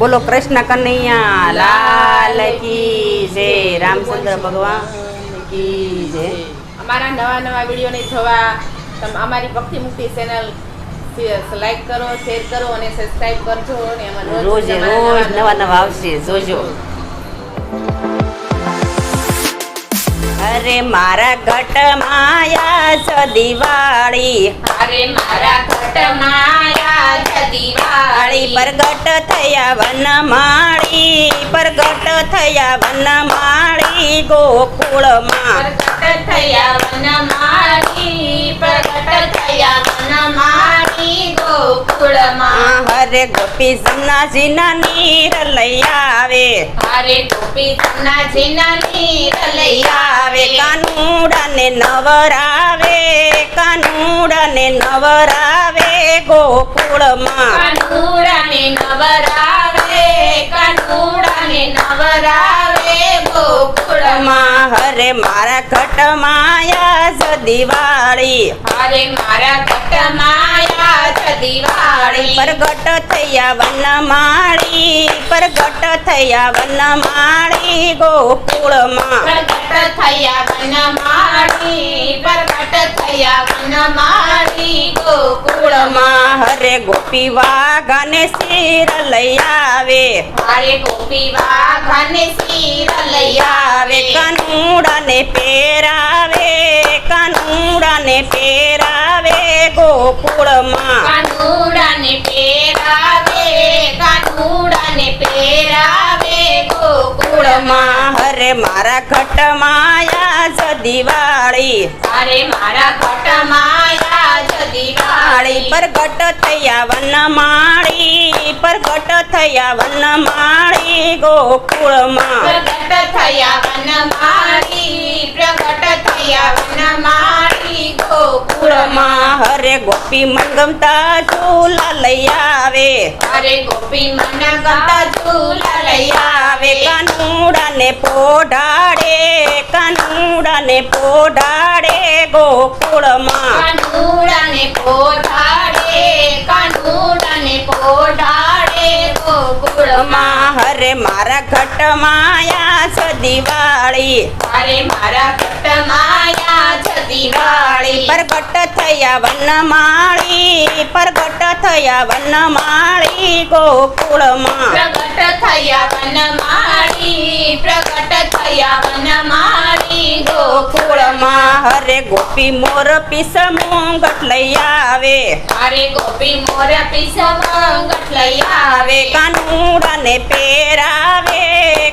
બોલો કૃષ્ણ કનૈયા લાલ કી જય, રામચંદ્ર ભગવાન કી જય। અમારા નવા વિડીયોને જોવા અમારી ભક્તિ મુક્તિ ચેનલ લાઈક કરો, શેર કરો અને સબસ્ક્રાઇબ કરજો અને અમારા રોજ નવા આવશે જોજો। અરે મારા ઘટ માયા છે દિવાળી, અરે મારા ઘટ માયા છે દિવાળી, પ્રગટ થયા વનમાળી, પ્રગટ થયા વનમાળી ગોકુળમાં, પ્રગટ થયા વનમાળી, પ્રગટ થયા વનમાળી ગોકુળમાં। હરે ગોપી જમનાજીના નીર લઈ આવે, હરે ગોપી જમનાજીના નીર લઈ આવે, કાનુડાને નવરાવે, કાનુડાને નવરાવે ગોકુળમાં, કાનુડાને નવરાવે, કાનુડાને નવરાવે ગોકુળમાં। હરે મારા ઘટ માયા છે દિવાળી, હરે મારા ઘટ માયા છે દિવાળી, પ્રગટ થયા વનમાળી, પ્રગટ થયા વનમાળી ગોકુળમાં, પ્રગટ થયા વનમાળી, પ્રગટ થયા વનમાળી ગોકુળમાં। હરે ગોપી વાઘાને શિર લઈ આવે, હરે ગોપી વાઘાને શિર લઈ આવે, કાનુડાને પહેરાવે, કાનુડાને પહેરાવે ગોકુળમાં, કાનુડાને પહેરાવે, કાનુડાને પહેરાવે ગોકુળમાં। હરે મારા ઘટ માયા છે દિવાળી, હરે મારા ઘટ માયા છે દિવાળી, પ્રગટ થયા વનમાળી, પ્રગટ થયા વનમાળી ગોકુળમાં, પ્રગટ થયા વનમાળી, પ્રગટ થયા વનમાળી ગોકુળમાં। હરે ગોપી મનગમતા ઝૂલા લઈ આવે, હરે ગોપી મનગમતા ઝૂલા લઈ આવે, કાનુડાને પોઢાડે, કાનુડાને પોઢાડે ગોકુળમાં, કાનુડાને પોઢાડે, કાનુડાને પોઢાડે ગોકુળમાં। હરે મારા ઘટ માયા છે દિવાળી, હરે મારા ઘટ માયા છે દિવાળી, પ્રગટ થયા વનમાળી, પ્રગટ થયા વનમાળી ગોકુળમાં, પ્રગટ થયા વનમાળી, પ્રગટ થયા વનમાળી ગોકુળમાં। હરે ગોપી મોર પીસ મુંગટ લઈ આવે, હરે ગોપી મોર પીસ મુંગટ લઈ આવે, કાનુડાને પહેરાવે,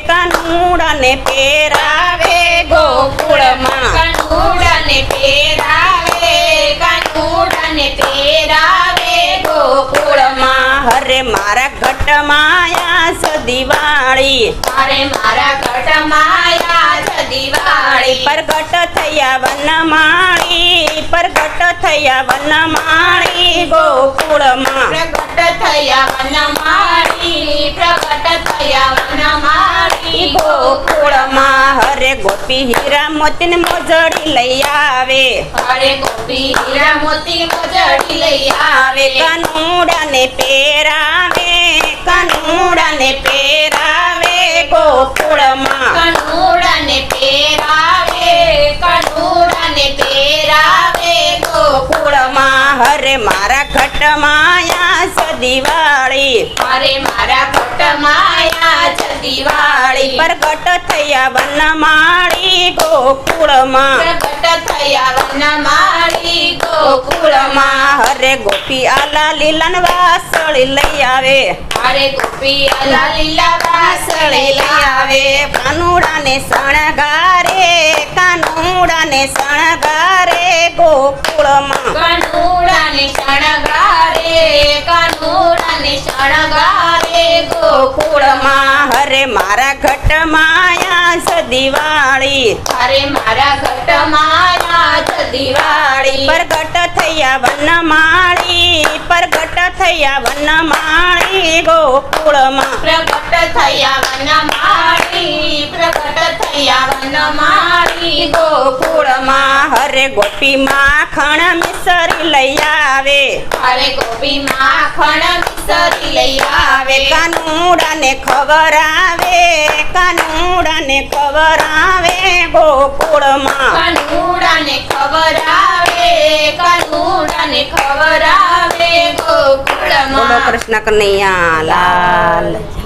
કાનુડાને પહેરાવે ગોકુળમાં, કાનુડાને પહેરાવે, કાનુડાને પહેરાવે ગોકુળમાં। હરે મારા ઘટ માયા છે દિવાળી, હરે મારા ઘટ માયા છે દિવાળી, પ્રગટ થયા વનમાળી, પ્રગટ થયા વનમાળી ગોકુળમાં, પ્રગટ થયા વનમાળી, પ્રગટ થયા વનમાળી ગોકુળમાં। હરે ગોપી હીરા મોતીને મોજડી લઈ આવે, હરે ગોપી હીરા મોતી મોજડી લઈ આવે, કાનુડાને પહેરાવે, કાનુડાને પહેરાવે ગોકુળમાં, કાનુડાને પહેરાવે, કાનુડાને પહેરાવે ગોકુળમાં। હરે મારા ઘટ માયા છે દિવાળી, હરે મારા ઘટ માયા છે દિવાળી, પ્રગટ થયા વનમાળી ગોકુળમાં, પ્રગટ થયા વનમાળી ગોકુળમાં। હરે ગોપી આલા લીલન વાસળી લઈ આવે, હરે ગોપી આલા લીલા વાસળી લઈ આવે, કાનુડાને શણગારે, કાનુડાને શણગારે ગોકુળમાં, કાનુડાને શણગારે, કાનુડાને શણગારે ગોકુળમાં। હરે મારા ઘટ માયા છે દિવાળી, હરે મારા ઘટ માયા છે દિવાળી, પ્રગટ થયા વનમાળી, પ્રગટ થયા વનમાળી ગોકુળમાં, પ્રગટ થયા વનમાળી, પ્રગટ વૃંદાવન મારી ગોકુળમાં હરે ગોપી માખણ મિસરી લઈ આવે અરે ગોપી માખણ મિસરી લઈ આવે કાનુડાને ખબર આવે કાનુડાને ખબર આવે ગોકુળમાં કનુડાને ખબર આવે કનુડાને ખબર આવે બોલો ગોકુળમાં કૃષ્ણ કનૈયા લાલ કી